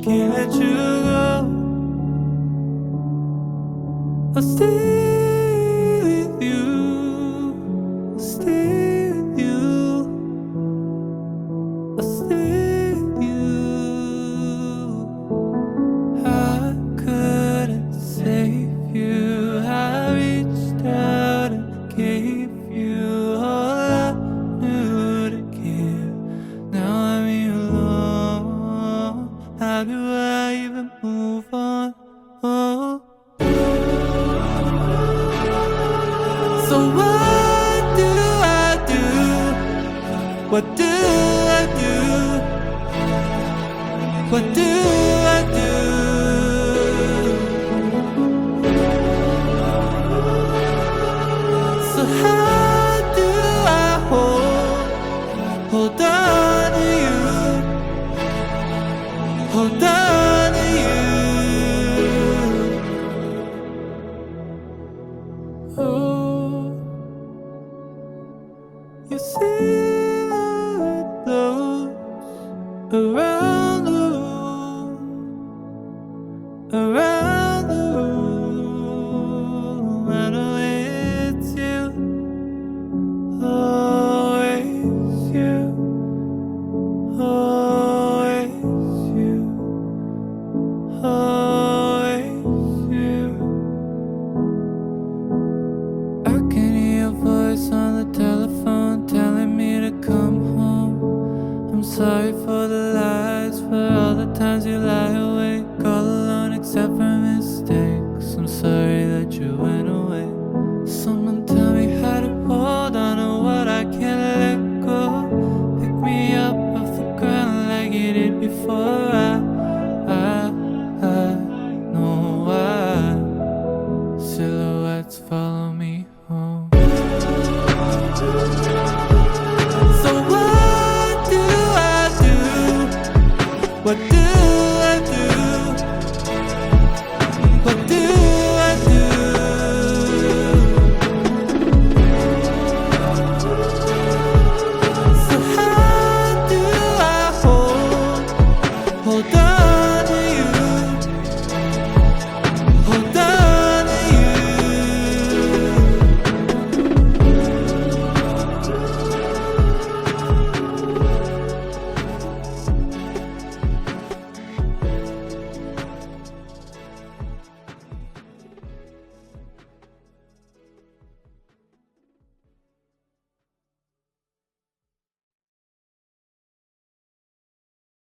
can't let you go. I'll stay with you. I'll stay with you. I'll stay with you. I couldn't save you. I reached out and gave you all I knew to give. Now I'm here alone. How do I even move on? Oh. So what do I do? What do I do? What do I do? So how do I hold on to you? Hold on to you. Oh, you see my clothes around the room, around the room. I know it's you, always you, always you, always you. I can hear your voice on the telephone telling me to come home. I'm sorry for the lies, for all the times you lie awake all alone except for mistakes. I'm sorry that you went away. Someone tell me how to hold on to what I can't let go. Pick me up off the ground like you did before. I know why. Silhouettes follow me home. So what do I do? What do